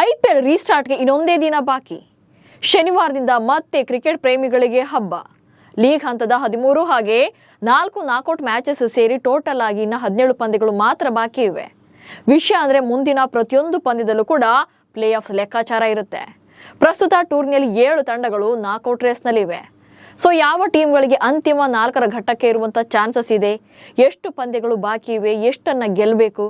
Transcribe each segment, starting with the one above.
IPL ರೀಸ್ಟಾರ್ಟ್ಗೆ ಇನ್ನೊಂದೇ ದಿನ ಬಾಕಿ. ಶನಿವಾರದಿಂದ ಮತ್ತೆ ಕ್ರಿಕೆಟ್ ಪ್ರೇಮಿಗಳಿಗೆ ಹಬ್ಬ. ಲೀಗ್ ಹಂತದ 13 ಹಾಗೆ 4 ನಾಕೌಟ್ ಮ್ಯಾಚಸ್ ಸೇರಿ ಟೋಟಲ್ ಆಗಿ ಇನ್ನು 17 ಪಂದ್ಯಗಳು ಮಾತ್ರ ಬಾಕಿ ಇವೆ. ವಿಷಯ ಅಂದರೆ ಮುಂದಿನ ಪ್ರತಿಯೊಂದು ಪಂದ್ಯದಲ್ಲೂ ಕೂಡ ಪ್ಲೇ ಆಫ್ಸ್ ಲೆಕ್ಕಾಚಾರ ಇರುತ್ತೆ. ಪ್ರಸ್ತುತ ಟೂರ್ನಿಯಲ್ಲಿ 7 ತಂಡಗಳು ನಾಕೌಟ್ ರೇಸ್ನಲ್ಲಿವೆ. ಸೊ ಯಾವ ಟೀಮ್ಗಳಿಗೆ ಅಂತಿಮ 4ರ ಘಟ್ಟಕ್ಕೆ ಇರುವಂಥ ಚಾನ್ಸಸ್ ಇದೆ, ಎಷ್ಟು ಪಂದ್ಯಗಳು ಬಾಕಿ ಇವೆ, ಎಷ್ಟನ್ನು ಗೆಲ್ಲಬೇಕು,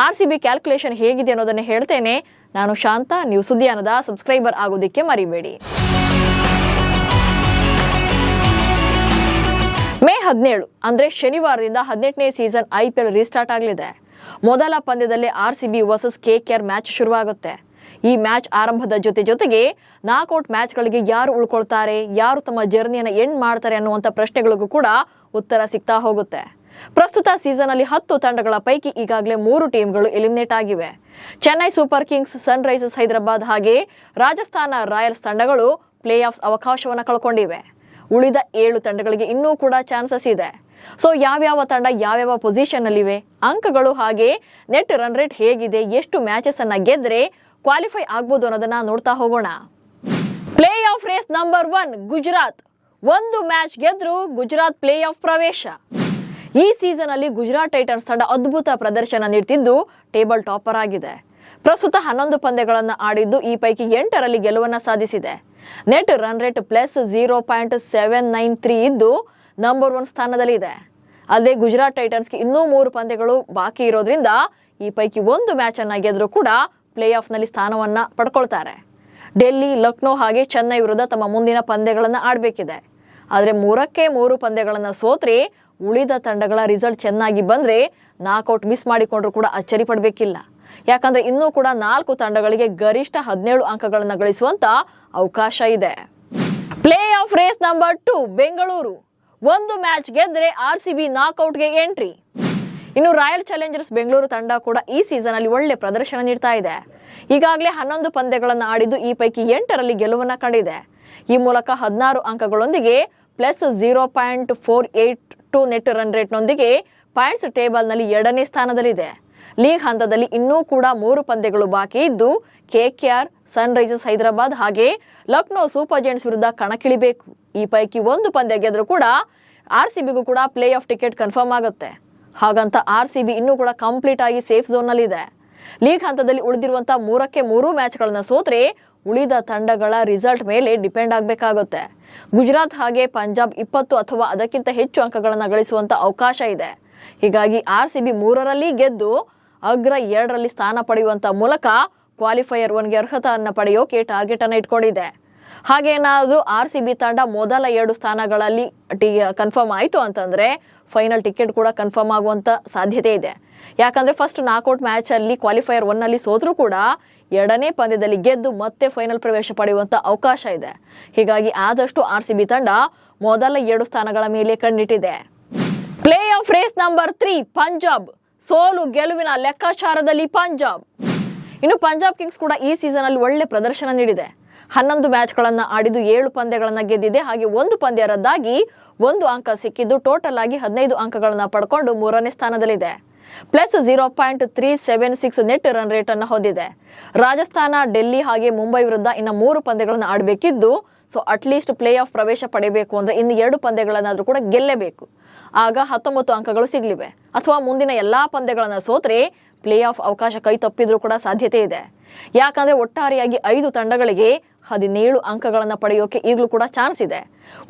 RCB ಕ್ಯಾಲ್ಕುಲೇಷನ್ ಹೇಗಿದೆ ಅನ್ನೋದನ್ನು ಹೇಳ್ತೇನೆ. ನಾನು ಶಾಂತ. ನೀವು ಸುದ್ದಿಯಾನದ ಸಬ್ಸ್ಕ್ರೈಬರ್ ಆಗೋದಕ್ಕೆ ಮರಿಬೇಡಿ. ಮೇ 17 ಅಂದರೆ ಶನಿವಾರದಿಂದ 18ನೇ ಸೀಸನ್ IPL ರೀಸ್ಟಾರ್ಟ್ ಆಗಲಿದೆ. ಮೊದಲ ಪಂದ್ಯದಲ್ಲೇ RCB ವರ್ಸಸ್ KKR ಮ್ಯಾಚ್ ಶುರುವಾಗುತ್ತೆ. ಈ ಮ್ಯಾಚ್ ಆರಂಭದ ಜೊತೆಗೆ ನಾಕೌಟ್ ಮ್ಯಾಚ್ಗಳಿಗೆ ಯಾರು ಉಳ್ಕೊಳ್ತಾರೆ, ಯಾರು ತಮ್ಮ ಜರ್ನಿಯನ್ನು ಎಂಡ್ ಮಾಡ್ತಾರೆ ಅನ್ನುವಂಥ ಪ್ರಶ್ನೆಗಳಿಗೂ ಕೂಡ ಉತ್ತರ ಸಿಗ್ತಾ ಹೋಗುತ್ತೆ. ಪ್ರಸ್ತುತ ಸೀಸನ್ ಅಲ್ಲಿ 10 ತಂಡಗಳ ಪೈಕಿ ಈಗಾಗಲೇ 3 ಟೀಮ್ಗಳು ಎಲಿಮಿನೇಟ್ ಆಗಿವೆ. ಚೆನ್ನೈ ಸೂಪರ್ ಕಿಂಗ್ಸ್, ಸನ್ ರೈಸರ್ಸ್ ಹೈದರಾಬಾದ್ ಹಾಗೆ ರಾಜಸ್ಥಾನ ರಾಯಲ್ಸ್ ತಂಡಗಳು ಪ್ಲೇ ಆಫ್ಸ್ ಅವಕಾಶವನ್ನು ಕಳ್ಕೊಂಡಿವೆ. ಉಳಿದ 7 ತಂಡಗಳಿಗೆ ಇನ್ನೂ ಕೂಡ ಚಾನ್ಸಸ್ ಇದೆ. ಸೊ ಯಾವ್ಯಾವ ತಂಡ ಯಾವ್ಯಾವ ಪೊಸಿಷನ್ ಅಲ್ಲಿವೆ, ಅಂಕಗಳು ಹಾಗೆ ನೆಟ್ ರನ್ ರೇಟ್ ಹೇಗಿದೆ, ಎಷ್ಟು ಮ್ಯಾಚಸ್ ಅನ್ನ ಗೆದ್ರೆ ಕ್ವಾಲಿಫೈ ಆಗ್ಬೋದು ಅನ್ನೋದನ್ನ ನೋಡ್ತಾ ಹೋಗೋಣ. Play of race number 1 Gujarat. 1 match ಗೆದ್ರು ಗುಜರಾತ್ ಪ್ಲೇ ಆಫ್ ಪ್ರವೇಶ. ಈ ಸೀಸನ್ ಅಲ್ಲಿ ಗುಜರಾತ್ ಟೈಟನ್ಸ್ ತಂಡ ಅದ್ಭುತ ಪ್ರದರ್ಶನ ನೀಡ್ತಿದ್ದು ಟೇಬಲ್ ಟಾಪರ್ ಆಗಿದೆ. ಪ್ರಸ್ತುತ 11 ಪಂದ್ಯಗಳನ್ನು ಆಡಿದ್ದು ಈ ಪೈಕಿ 8ರಲ್ಲಿ ಗೆಲುವನ್ನು ಸಾಧಿಸಿದೆ. ನೆಟ್ ರನ್ ರೇಟ್ ಪ್ಲಸ್ 0.793 ಇದ್ದು ನಂಬರ್ 1 ಸ್ಥಾನದಲ್ಲಿದೆ. ಅಲ್ಲದೆ ಗುಜರಾತ್ ಟೈಟನ್ಸ್ಗೆ ಇನ್ನೂ 3 ಪಂದ್ಯಗಳು ಬಾಕಿ ಇರೋದ್ರಿಂದ ಈ ಪೈಕಿ 1 ಮ್ಯಾಚ್ ಅನ್ನ ಗೆದ್ರು ಕೂಡ ಪ್ಲೇ ಆಫ್ನಲ್ಲಿ ಸ್ಥಾನವನ್ನ ಪಡ್ಕೊಳ್ತಾರೆ. ಡೆಲ್ಲಿ, ಲಕ್ನೋ ಹಾಗೆ ಚೆನ್ನೈ ವಿರುದ್ಧ ತಮ್ಮ ಮುಂದಿನ ಪಂದ್ಯಗಳನ್ನು ಆಡಬೇಕಿದೆ. ಆದರೆ 3ಕ್ಕೆ 3 ಪಂದ್ಯಗಳನ್ನು ಸೋತ್ರೆ ಉಳಿದ ತಂಡಗಳ ರಿಸಲ್ಟ್ ಚೆನ್ನಾಗಿ ಬಂದರೆ ನಾಕೌಟ್ ಮಿಸ್ ಮಾಡಿಕೊಂಡ್ರು ಕೂಡ ಅಚ್ಚರಿ ಪಡಬೇಕಿಲ್ಲ. ಯಾಕಂದ್ರೆ ಇನ್ನೂ ಕೂಡ 4 ತಂಡಗಳಿಗೆ ಗರಿಷ್ಠ 17 ಅಂಕಗಳನ್ನು ಗಳಿಸುವಂತ ಅವಕಾಶ ಇದೆ. Play of race number 2 Bengaluru. 1 match ಗೆದ್ರೆ RCB ನಾಕೌಟ್ಗೆ ಎಂಟ್ರಿ. ಇನ್ನು ರಾಯಲ್ ಚಾಲೆಂಜರ್ಸ್ ಬೆಂಗಳೂರು ತಂಡ ಕೂಡ ಈ ಸೀಸನ್ ಅಲ್ಲಿ ಒಳ್ಳೆ ಪ್ರದರ್ಶನ ನೀಡ್ತಾ ಇದೆ. ಈಗಾಗಲೇ 11 ಪಂದ್ಯಗಳನ್ನು ಆಡಿದ್ದು ಈ ಪೈಕಿ 8ರಲ್ಲಿ ಗೆಲುವನ್ನು ಕಂಡಿದೆ. ಈ ಮೂಲಕ 16 ಅಂಕಗಳೊಂದಿಗೆ ಪ್ಲಸ್ 0.482 ನೆಟ್ ರನ್ ರೇಟ್ನೊಂದಿಗೆ ಪಾಯಿಂಟ್ಸ್ ಟೇಬಲ್ನಲ್ಲಿ 2ನೇ ಸ್ಥಾನದಲ್ಲಿದೆ. ಲೀಗ್ ಹಂತದಲ್ಲಿ ಇನ್ನೂ ಕೂಡ 3 ಪಂದ್ಯಗಳು ಬಾಕಿ ಇದ್ದು KKR, ಸನ್ ರೈಸರ್ಸ್ ಹೈದರಾಬಾದ್ ಹಾಗೆ ಲಕ್ನೋ ಸೂಪರ್ ಜೈಂಟ್ಸ್ ವಿರುದ್ಧ ಕಣಕ್ಕಿಳಿಬೇಕು. ಈ ಪೈಕಿ 1 ಪಂದ್ಯ ಗೆದ್ರೂ ಕೂಡ RCBಗೂ ಕೂಡ ಪ್ಲೇ ಆಫ್ ಟಿಕೆಟ್ ಕನ್ಫರ್ಮ್ ಆಗುತ್ತೆ. ಹಾಗಂತ RCB ಇನ್ನೂ ಕೂಡ ಕಂಪ್ಲೀಟ್ ಆಗಿ ಸೇಫ್ ಝೋನ್ ನಲ್ಲಿ ಇದೆ. ಲೀಗ್ ಹಂತದಲ್ಲಿ ಉಳಿದಿರುವಂತಹ 3ಕ್ಕೆ 3 ಮ್ಯಾಚ್ಗಳನ್ನು ಸೋತ್ರೆ ಉಳಿದ ತಂಡಗಳ ರಿಸಲ್ಟ್ ಮೇಲೆ ಡಿಪೆಂಡ್ ಆಗಬೇಕಾಗುತ್ತೆ. ಗುಜರಾತ್ ಹಾಗೆ ಪಂಜಾಬ್ 20 ಅಥವಾ ಅದಕ್ಕಿಂತ ಹೆಚ್ಚು ಅಂಕಗಳನ್ನು ಗಳಿಸುವಂತ ಅವಕಾಶ ಇದೆ. ಹೀಗಾಗಿ RCB 3ರಲ್ಲಿ ಗೆದ್ದು ಅಗ್ರ 2ರಲ್ಲಿ ಸ್ಥಾನ ಪಡೆಯುವಂತ ಮೂಲಕ ಕ್ವಾಲಿಫೈಯರ್ 1ಗೆ ಅರ್ಹತೆಯನ್ನು ಪಡೆಯೋಕೆ ಟಾರ್ಗೆಟ್ ಅನ್ನು ಇಟ್ಕೊಂಡಿದೆ. ಹಾಗೇನಾದ್ರೂ RCB ತಂಡ ಮೊದಲ 2 ಸ್ಥಾನಗಳಲ್ಲಿ ಕನ್ಫರ್ಮ್ ಆಯಿತು ಅಂತಂದ್ರೆ ಫೈನಲ್ ಟಿಕೆಟ್ ಕೂಡ ಕನ್ಫರ್ಮ್ ಆಗುವಂತ ಸಾಧ್ಯತೆ ಇದೆ. ಯಾಕಂದ್ರೆ ಫಸ್ಟ್ ನಾಕೌಟ್ ಮ್ಯಾಚ್ ಅಲ್ಲಿ ಕ್ವಾಲಿಫೈಯರ್ 1 ನಲ್ಲಿ ಸೋತ್ರೂ ಕೂಡ 2ನೇ ಪಂದ್ಯದಲ್ಲಿ ಗೆದ್ದು ಮತ್ತೆ ಫೈನಲ್ ಪ್ರವೇಶ ಪಡೆಯುವಂತ ಅವಕಾಶ ಇದೆ. ಹೀಗಾಗಿ ಆದಷ್ಟು RCB ತಂಡ ಮೊದಲ 2 ಸ್ಥಾನಗಳ ಮೇಲೆ ಕಣ್ಣಿಟ್ಟಿದೆ. Play of race number 3 Punjab. ಸೋಲು ಗೆಲುವಿನ ಲೆಕ್ಕಾಚಾರದಲ್ಲಿ ಪಂಜಾಬ್. ಇನ್ನು ಪಂಜಾಬ್ ಕಿಂಗ್ಸ್ ಕೂಡ ಈ ಸೀಸನ್ ಅಲ್ಲಿ ಒಳ್ಳೆ ಪ್ರದರ್ಶನ ನೀಡಿದೆ. 11 ಮ್ಯಾಚ್ಗಳನ್ನು ಆಡಿದ್ದು 7 ಪಂದ್ಯಗಳನ್ನು ಗೆದ್ದಿದೆ. ಹಾಗೆ 1 ಪಂದ್ಯ ರದ್ದಾಗಿ 1 ಅಂಕ ಸಿಕ್ಕಿದ್ದು ಟೋಟಲ್ ಆಗಿ 15 ಅಂಕಗಳನ್ನು ಪಡ್ಕೊಂಡು 3ನೇ ಸ್ಥಾನದಲ್ಲಿದೆ. ಪ್ಲಸ್ 0.376 ನೆಟ್ ರನ್ ರೇಟ್ ಅನ್ನು ಹೊಂದಿದೆ. ರಾಜಸ್ಥಾನ, ಡೆಲ್ಲಿ ಹಾಗೆ ಮುಂಬೈ ವಿರುದ್ಧ ಇನ್ನು 3 ಪಂದ್ಯಗಳನ್ನು ಆಡಬೇಕಿದ್ದು, ಸೊ ಅಟ್ಲೀಸ್ಟ್ ಪ್ಲೇ ಆಫ್ ಪ್ರವೇಶ ಪಡೆಯಬೇಕು ಅಂದ್ರೆ ಇನ್ನು 2 ಪಂದ್ಯಗಳನ್ನಾದ್ರೂ ಕೂಡ ಗೆಲ್ಲಬೇಕು. ಆಗ 19 ಅಂಕಗಳು ಸಿಗ್ಲಿವೆ. ಅಥವಾ ಮುಂದಿನ ಎಲ್ಲಾ ಪಂದ್ಯಗಳನ್ನು ಸೋತ್ರೆ ಪ್ಲೇ ಆಫ್ ಅವಕಾಶ ಕೈ ತಪ್ಪಿದ್ರೂ ಕೂಡ ಸಾಧ್ಯತೆ ಇದೆ. ಯಾಕಂದ್ರೆ ಒಟ್ಟಾರೆಯಾಗಿ 5 ತಂಡಗಳಿಗೆ 17 ಅಂಕಗಳನ್ನು ಪಡೆಯೋಕೆ ಈಗಲೂ ಕೂಡ ಚಾನ್ಸ್ ಇದೆ.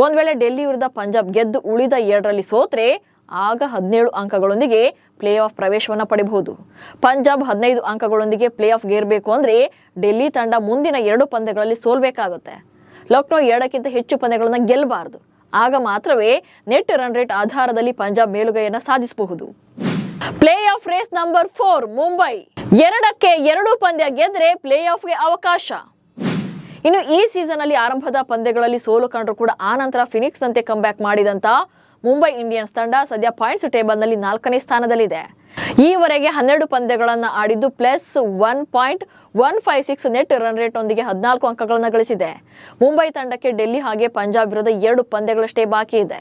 ಒಂದ್ ವೇಳೆ ಡೆಲ್ಲಿ ವಿರುದ್ಧ ಪಂಜಾಬ್ ಗೆದ್ದು ಉಳಿದ 2ರಲ್ಲಿ ಸೋತ್ರೆ ಆಗ 17 ಅಂಕಗಳೊಂದಿಗೆ ಪ್ಲೇ ಆಫ್ ಪ್ರವೇಶವನ್ನು ಪಡೆಯಬಹುದು. ಪಂಜಾಬ್ 15 ಅಂಕಗಳೊಂದಿಗೆ ಪ್ಲೇ ಆಫ್ ಗೇರ್ಬೇಕು ಅಂದ್ರೆ ಡೆಲ್ಲಿ ತಂಡ ಮುಂದಿನ 2 ಪಂದ್ಯಗಳಲ್ಲಿ ಸೋಲ್ಬೇಕಾಗುತ್ತೆ. ಲಕ್ನೋ 2ಕ್ಕಿಂತ ಹೆಚ್ಚು ಪಂದ್ಯಗಳನ್ನು ಗೆಲ್ಲಬಾರದು. ಆಗ ಮಾತ್ರವೇ ನೆಟ್ ರನ್ ರೇಟ್ ಆಧಾರದಲ್ಲಿ ಪಂಜಾಬ್ ಮೇಲುಗೈಯನ್ನು ಸಾಧಿಸಬಹುದು. Play of race number 4 Mumbai. 2ಕ್ಕೆ 2 ಪಂದ್ಯ ಗೆದ್ರೆ ಪ್ಲೇ ಆಫ್ಗೆ ಅವಕಾಶ. ಇನ್ನು ಈ ಸೀಸನ್ ಅಲ್ಲಿ ಆರಂಭದ ಪಂದ್ಯಗಳಲ್ಲಿ ಸೋಲು ಕಂಡ್ರು ಕೂಡ ಆನಂತರ ಫಿನಿಕ್ಸ್ ನಂತೆ ಕಮ್ಬ್ಯಾಕ್ ಮಾಡಿದಂತ ಮುಂಬೈ ಇಂಡಿಯನ್ಸ್ ತಂಡ ಸದ್ಯ ಪಾಯಿಂಟ್ಸ್ ಟೇಬಲ್ ನಲ್ಲಿ 4ನೇ ಸ್ಥಾನದಲ್ಲಿದೆ. ಈವರೆಗೆ 12 ಪಂದ್ಯಗಳನ್ನು ಆಡಿದ್ದು ಪ್ಲಸ್ 1.156 ನೆಟ್ ರನ್ ರೇಟ್ ನೊಂದಿಗೆ 14 ಅಂಕಗಳನ್ನು ಗಳಿಸಿದೆ. ಮುಂಬೈ ತಂಡಕ್ಕೆ ಡೆಲ್ಲಿ ಹಾಗೆ ಪಂಜಾಬ್ ವಿರುದ್ಧ 2 ಪಂದ್ಯಗಳಷ್ಟೇ ಬಾಕಿ ಇದೆ.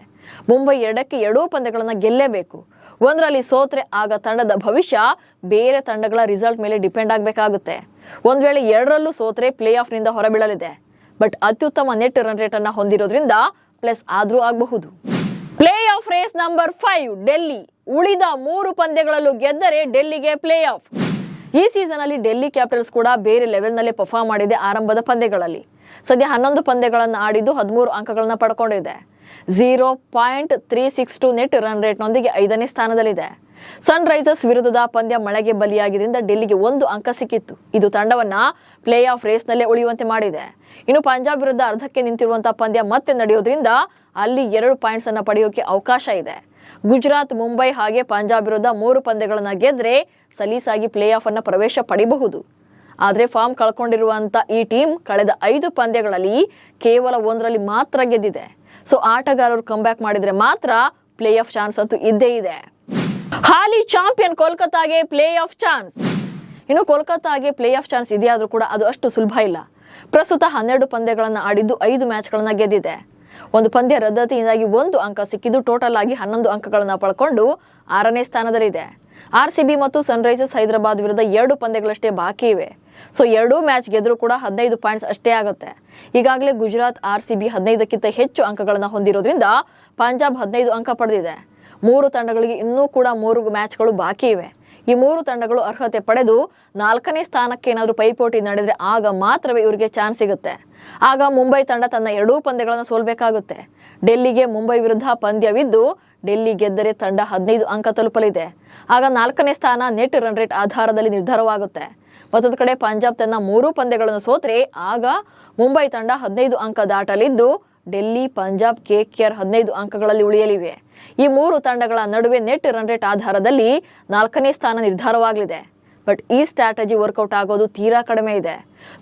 ಮುಂಬೈ 2ಕ್ಕೆ 2 ಪಂದ್ಯಗಳನ್ನು ಗೆಲ್ಲೇಬೇಕು. 1ರಲ್ಲಿ ಸೋತ್ರೆ ಆಗ ತಂಡದ ಭವಿಷ್ಯ ಬೇರೆ ತಂಡಗಳ ರಿಸಲ್ಟ್ ಮೇಲೆ ಡಿಪೆಂಡ್ ಆಗಬೇಕಾಗುತ್ತೆ. ಒಂದ್ ವೇಳೆ 2ರಲ್ಲೂ ಸೋತ್ರೆ ಪ್ಲೇ ಆಫ್ ನಿಂದ ಹೊರಬೀಳಲಿದೆ. ಬಟ್ ಅತ್ಯುತ್ತಮ ನೆಟ್ ರನ್ ರೇಟ್ ಅನ್ನ ಹೊಂದಿರೋದ್ರಿಂದ ಪ್ಲಸ್ ಆದ್ರೂ ಆಗಬಹುದು. Play of race number 5 Delhi. ಉಳಿದ 3 ಪಂದ್ಯಗಳಲ್ಲೂ ಗೆದ್ದರೆ ಡೆಲ್ಲಿಗೆ ಪ್ಲೇ ಆಫ್. ಈ ಸೀಸನ್ ಅಲ್ಲಿ ಡೆಲ್ಲಿ ಕ್ಯಾಪಿಟಲ್ಸ್ ಕೂಡ ಬೇರೆ ಲೆವೆಲ್ ನಲ್ಲಿ ಪರ್ಫಾರ್ಮ್ ಮಾಡಿದೆ. ಆರಂಭದ ಪಂದ್ಯಗಳಲ್ಲಿ ಸದ್ಯ 11 ಪಂದ್ಯಗಳನ್ನು ಆಡಿದ್ದು 13 ಅಂಕಗಳನ್ನ ಪಡ್ಕೊಂಡಿದೆ. 0.362 ನೆಟ್ ರನ್ ರೇಟ್ ನೊಂದಿಗೆ 5ನೇ ಸ್ಥಾನದಲ್ಲಿದೆ. ಸನ್ ರೈಸರ್ಸ್ ವಿರುದ್ಧದ ಪಂದ್ಯ ಮಳೆಗೆ ಬಲಿಯಾಗಿದ್ದರಿಂದ ಡೆಲ್ಲಿಗೆ 1 ಅಂಕ ಸಿಕ್ಕಿತ್ತು. ಇದು ತಂಡವನ್ನ ಪ್ಲೇ ಆಫ್ ರೇಸ್ ನಲ್ಲೇ ಉಳಿಯುವಂತೆ ಮಾಡಿದೆ. ಇನ್ನು ಪಂಜಾಬ್ ವಿರುದ್ಧ ಅರ್ಧಕ್ಕೆ ನಿಂತಿರುವಂತಹ ಪಂದ್ಯ ಮತ್ತೆ ನಡೆಯೋದ್ರಿಂದ ಅಲ್ಲಿ 2 ಪಾಯಿಂಟ್ಸ್ ಅನ್ನ ಪಡೆಯೋಕೆ ಅವಕಾಶ ಇದೆ. ಗುಜರಾತ್, ಮುಂಬೈ ಹಾಗೆ ಪಂಜಾಬ್ ವಿರುದ್ಧ 3 ಪಂದ್ಯಗಳನ್ನ ಗೆದ್ರೆ ಸಲೀಸಾಗಿ ಪ್ಲೇ ಆಫ್ ಅನ್ನ ಪ್ರವೇಶ ಪಡೆಯಬಹುದು. ಆದ್ರೆ ಫಾರ್ಮ್ ಕಳ್ಕೊಂಡಿರುವಂತ ಈ ಟೀಮ್ ಕಳೆದ 5 ಪಂದ್ಯಗಳಲ್ಲಿ ಕೇವಲ 1ರಲ್ಲಿ ಮಾತ್ರ ಗೆದ್ದಿದೆ. ಸೊ ಆಟಗಾರರು ಕಂಬ್ಯಾಕ್ ಮಾಡಿದ್ರೆ ಮಾತ್ರ ಪ್ಲೇ ಆಫ್ ಚಾನ್ಸ್ ಅಂತೂ ಇದ್ದೇ ಇದೆ. ಹಾಲಿ ಚಾಂಪಿಯನ್ ಕೋಲ್ಕತ್ತಾಗೆ ಪ್ಲೇ ಆಫ್ ಚಾನ್ಸ್. ಇನ್ನು ಕೋಲ್ಕತ್ತಾಗೆ ಪ್ಲೇ ಆಫ್ ಚಾನ್ಸ್ ಇದೆಯಾದ್ರೂ ಕೂಡ ಅದು ಅಷ್ಟು ಸುಲಭ ಇಲ್ಲ. ಪ್ರಸ್ತುತ 12 ಪಂದ್ಯಗಳನ್ನ ಆಡಿದ್ದು 5 ಮ್ಯಾಚ್ಗಳನ್ನ ಗೆದ್ದಿದೆ. ಒಂದು ಪಂದ್ಯ ರದ್ದತಿಯಿಂದಾಗಿ 1 ಅಂಕ ಸಿಕ್ಕಿದ್ದು ಟೋಟಲ್ ಆಗಿ 11 ಅಂಕಗಳನ್ನ ಪಡ್ಕೊಂಡು 6ನೇ ಸ್ಥಾನದಲ್ಲಿದೆ. RCB ಮತ್ತು ಸನ್ ರೈಸರ್ಸ್ ಹೈದರಾಬಾದ್ ವಿರುದ್ಧ 2 ಪಂದ್ಯಗಳಷ್ಟೇ ಬಾಕಿ ಇವೆ. ಸೊ 2 ಮ್ಯಾಚ್ ಗೆದ್ರೂ ಕೂಡ 15 ಪಾಯಿಂಟ್ಸ್ ಅಷ್ಟೇ ಆಗುತ್ತೆ. ಈಗಾಗಲೇ ಗುಜರಾತ್, RCB 15ಕ್ಕಿಂತ ಹೆಚ್ಚು ಅಂಕಗಳನ್ನ ಹೊಂದಿರೋದ್ರಿಂದ ಪಂಜಾಬ್ 15 ಅಂಕ ಪಡೆದಿದೆ. 3 ತಂಡಗಳಿಗೆ ಇನ್ನೂ ಕೂಡ 3 ಮ್ಯಾಚ್ಗಳು ಬಾಕಿ ಇವೆ. ಈ 3 ತಂಡಗಳು ಅರ್ಹತೆ ಪಡೆದು 4ನೇ ಸ್ಥಾನಕ್ಕೆ ಏನಾದರೂ ಪೈಪೋಟಿ ನಡೆದ್ರೆ ಆಗ ಮಾತ್ರವೇ ಇವರಿಗೆ ಚಾನ್ಸ್ ಸಿಗುತ್ತೆ. ಆಗ ಮುಂಬೈ ತಂಡ ತನ್ನ 2 ಪಂದ್ಯಗಳನ್ನು ಸೋಲ್ಬೇಕಾಗುತ್ತೆ. ಡೆಲ್ಲಿಗೆ ಮುಂಬೈ ವಿರುದ್ಧ ಪಂದ್ಯವಿದ್ದು ಡೆಲ್ಲಿ ಗೆದ್ದರೆ ತಂಡ 15 ಅಂಕ ತಲುಪಲಿದೆ. ಆಗ 4ನೇ ಸ್ಥಾನ ನೆಟ್ ರನ್ ರೇಟ್ ಆಧಾರದಲ್ಲಿ ನಿರ್ಧಾರವಾಗುತ್ತೆ. ಮತ್ತೊಂದು ಕಡೆ ಪಂಜಾಬ್ ತನ್ನ 3 ಪಂದ್ಯಗಳನ್ನು ಸೋತ್ರೆ ಆಗ ಮುಂಬೈ ತಂಡ 15 ಅಂಕ ದಾಟಲಿದ್ದು ಡೆಲ್ಲಿ, ಪಂಜಾಬ್, KKR 15 ಅಂಕಗಳಲ್ಲಿ ಉಳಿಯಲಿವೆ. ಈ 3 ತಂಡಗಳ ನಡುವೆ ನೆಟ್ ರನ್ ರೇಟ್ ಆಧಾರದಲ್ಲಿ 4ನೇ ಸ್ಥಾನ ನಿರ್ಧಾರವಾಗಲಿದೆ. ಬಟ್ ಈ ಸ್ಟ್ರಾಟಜಿ ವರ್ಕೌಟ್ ಆಗೋದು ತೀರಾ ಕಡಿಮೆ ಇದೆ.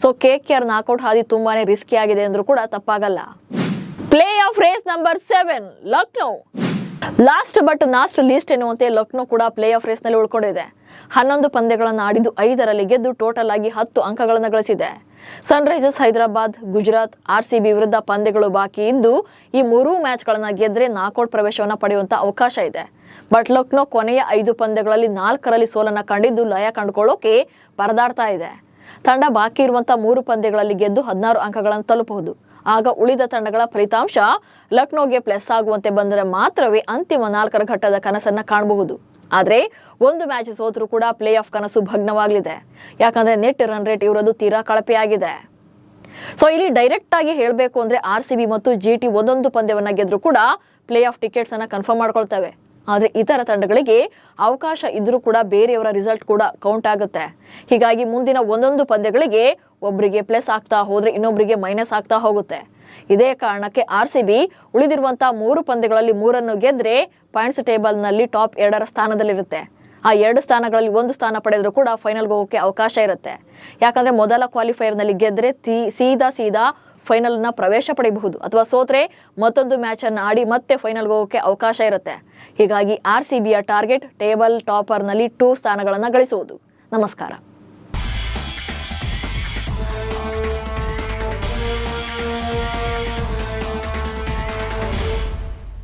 ಸೊ KKR ನಾಕೌಟ್ ಹಾದಿ ತುಂಬಾನೇ ರಿಸ್ಕಿ ಆಗಿದೆ ಅಂದ್ರೂ ಕೂಡ ತಪ್ಪಾಗಲ್ಲ. Play of race number 7 Lucknow. Last but not least ಎನ್ನುವಂತೆ ಲಕ್ನೋ ಕೂಡ ಪ್ಲೇ ಆಫ್ ರೇಸ್ ನಲ್ಲಿ ಉಳ್ಕೊಂಡಿದೆ. 11 ಪಂದ್ಯಗಳನ್ನು ಆಡಿದ್ದು 5ರಲ್ಲಿ ಗೆದ್ದು ಟೋಟಲ್ ಆಗಿ 10 ಅಂಕಗಳನ್ನು ಗಳಿಸಿದೆ. ಸನ್ ರೈಸರ್ಸ್ ಹೈದರಾಬಾದ್, ಗುಜರಾತ್, RCB ವಿರುದ್ಧ ಪಂದ್ಯಗಳು ಬಾಕಿ ಇದ್ದು ಈ 3 ಮ್ಯಾಚ್ಗಳನ್ನ ಗೆದ್ರೆ ನಾಕೌಟ್ ಪ್ರವೇಶವನ್ನ ಪಡೆಯುವಂತ ಅವಕಾಶ ಇದೆ. ಬಟ್ ಲಕ್ನೋ ಕೊನೆಯ 5 ಪಂದ್ಯಗಳಲ್ಲಿ 4ರಲ್ಲಿ ಸೋಲನ್ನ ಕಂಡಿದ್ದು ಲಯ ಕಂಡುಕೊಳ್ಳೋಕೆ ಪರದಾಡ್ತಾ ಇದೆ. ತಂಡ ಬಾಕಿ ಇರುವಂತಹ 3 ಪಂದ್ಯಗಳಲ್ಲಿ ಗೆದ್ದು 16 ಅಂಕಗಳನ್ನು ತಲುಪಬಹುದು. ಆಗ ಉಳಿದ ತಂಡಗಳ ಫಲಿತಾಂಶ ಲಕ್ನೋಗೆ ಪ್ಲಸ್ ಆಗುವಂತೆ ಬಂದರೆ ಮಾತ್ರವೇ ಅಂತಿಮ 4ರ ಘಟ್ಟದ ಕನಸನ್ನ ಕಾಣಬಹುದು. ಆದ್ರೆ 1 ಮ್ಯಾಚ್ ಸೋತರೂ ಕೂಡ ಪ್ಲೇ ಆಫ್ ಕನಸು ಭಗ್ನವಾಗಲಿದೆ. ಯಾಕಂದ್ರೆ ನೆಟ್ ರನ್ ರೇಟ್ ಇವರದು ತೀರಾ ಕಳಪೆಯಾಗಿದೆ. ಸೊ ಇಲ್ಲಿ ಡೈರೆಕ್ಟ್ ಆಗಿ ಹೇಳಬೇಕು ಅಂದ್ರೆ RCB ಮತ್ತು GT ಒಂದೊಂದು ಪಂದ್ಯವನ್ನ ಗೆದ್ರೂ ಕೂಡ ಪ್ಲೇ ಆಫ್ ಟಿಕೆಟ್ಸ್ ಅನ್ನ ಕನ್ಫರ್ಮ್ ಮಾಡ್ಕೊಳ್ತವೆ. ಆದ್ರೆ ಇತರ ತಂಡಗಳಿಗೆ ಅವಕಾಶ ಇದ್ರೂ ಕೂಡ ಬೇರೆಯವರ ರಿಸಲ್ಟ್ ಕೂಡ ಕೌಂಟ್ ಆಗುತ್ತೆ. ಹೀಗಾಗಿ ಮುಂದಿನ ಒಂದೊಂದು ಪಂದ್ಯಗಳಿಗೆ ಒಬ್ಬರಿಗೆ ಪ್ಲಸ್ ಆಗ್ತಾ ಹೋದ್ರೆ ಇನ್ನೊಬ್ಬರಿಗೆ ಮೈನಸ್ ಆಗ್ತಾ ಹೋಗುತ್ತೆ. ಇದೇ ಕಾರಣಕ್ಕೆ RCB ಉಳಿದಿರುವಂತಹ 3 ಪಂದ್ಯಗಳಲ್ಲಿ 3ಅನ್ನು ಗೆದ್ರೆ ಪಾಯಿಂಟ್ಸ್ ಟೇಬಲ್ ನಲ್ಲಿ ಟಾಪ್ 2ರ ಸ್ಥಾನದಲ್ಲಿರುತ್ತೆ. ಆ 2 ಸ್ಥಾನಗಳಲ್ಲಿ 1 ಸ್ಥಾನ ಪಡೆದರೂ ಕೂಡ ಫೈನಲ್ಗೆ ಹೋಗೋಕೆ ಅವಕಾಶ ಇರುತ್ತೆ. ಯಾಕಂದ್ರೆ ಮೊದಲ ಕ್ವಾಲಿಫೈಯರ್ ನಲ್ಲಿ ಗೆದ್ರೆ ಸೀದಾ ಫೈನಲ್ ನ ಪ್ರವೇಶ ಪಡೆಯಬಹುದು. ಅಥವಾ ಸೋತ್ರೆ ಮತ್ತೊಂದು ಮ್ಯಾಚ್ ಅನ್ನು ಆಡಿ ಮತ್ತೆ ಫೈನಲ್ಗೆ ಹೋಗೋಕೆ ಅವಕಾಶ ಇರುತ್ತೆ. ಹೀಗಾಗಿ RCBಯ ಟಾರ್ಗೆಟ್ ಟೇಬಲ್ ಟಾಪರ್ ನಲ್ಲಿ 2 ಸ್ಥಾನಗಳನ್ನ ಗಳಿಸುವುದು. ನಮಸ್ಕಾರ.